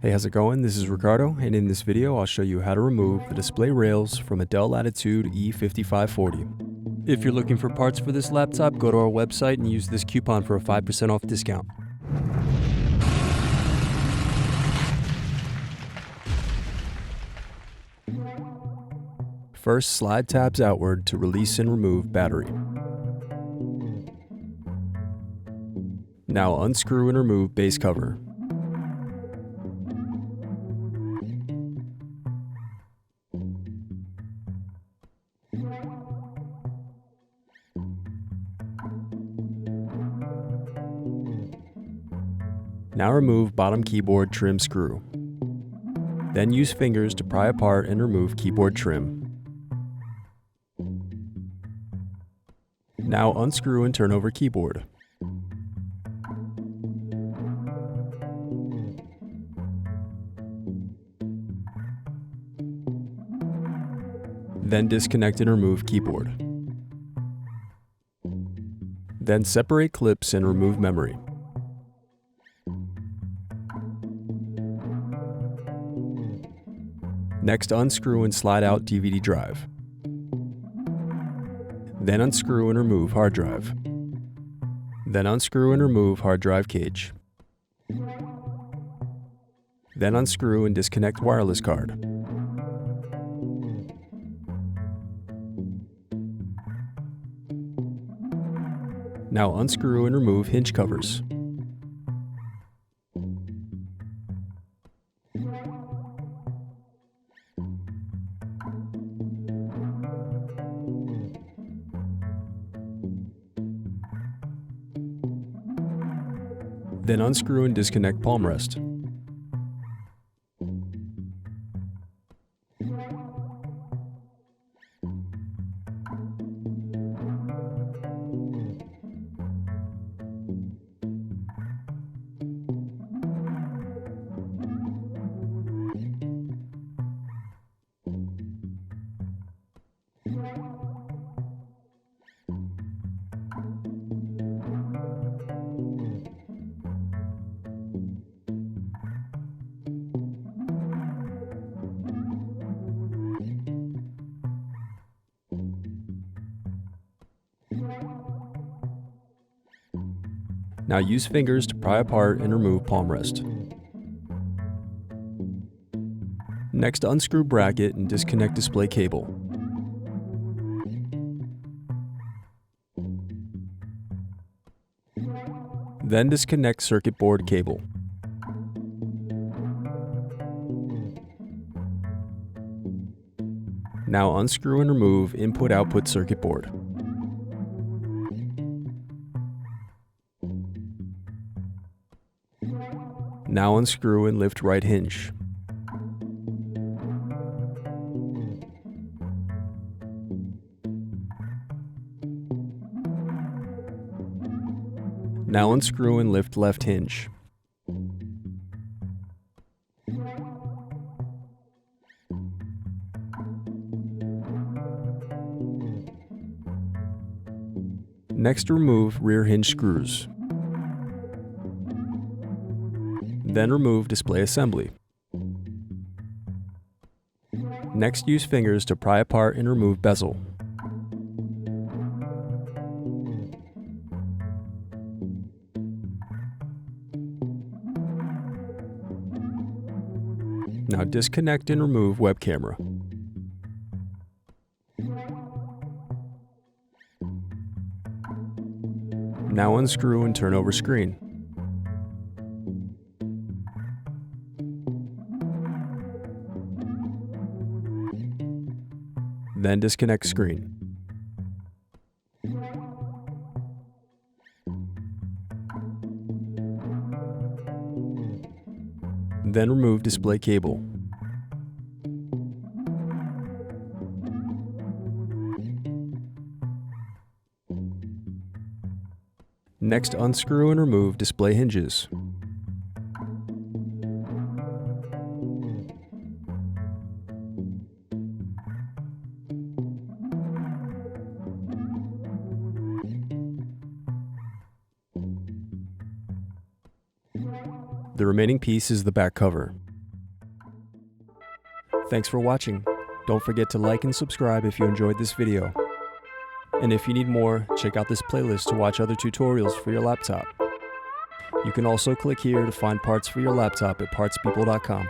Hey, how's it going? This is Ricardo, and in this video I'll show you how to remove the display rails from a Dell Latitude E5540. If you're looking for parts for this laptop, go to our website and use this coupon for a 5% off discount. First, slide tabs outward to release and remove battery. Now unscrew and remove base cover. Now remove bottom keyboard trim screw. Then use fingers to pry apart and remove keyboard trim. Now unscrew and turn over keyboard. Then disconnect and remove keyboard. Then separate clips and remove memory. Next, unscrew and slide out DVD drive. Then unscrew and remove hard drive. Then unscrew and remove hard drive cage. Then unscrew and disconnect wireless card. Now unscrew and remove hinge covers. Then unscrew and disconnect palm rest. Now use fingers to pry apart and remove palm rest. Next, unscrew bracket and disconnect display cable. Then disconnect circuit board cable. Now unscrew and remove input-output circuit board. Now unscrew and lift right hinge. Now unscrew and lift left hinge. Next, remove rear hinge screws. Then remove display assembly. Next, use fingers to pry apart and remove bezel. Now disconnect and remove web camera. Now unscrew and turn over screen. Then disconnect screen. Then remove display cable. Next, unscrew and remove display hinges. The remaining piece is the back cover. Thanks for watching. Don't forget to like and subscribe if you enjoyed this video. And if you need more, check out this playlist to watch other tutorials for your laptop. You can also click here to find parts for your laptop at partspeople.com.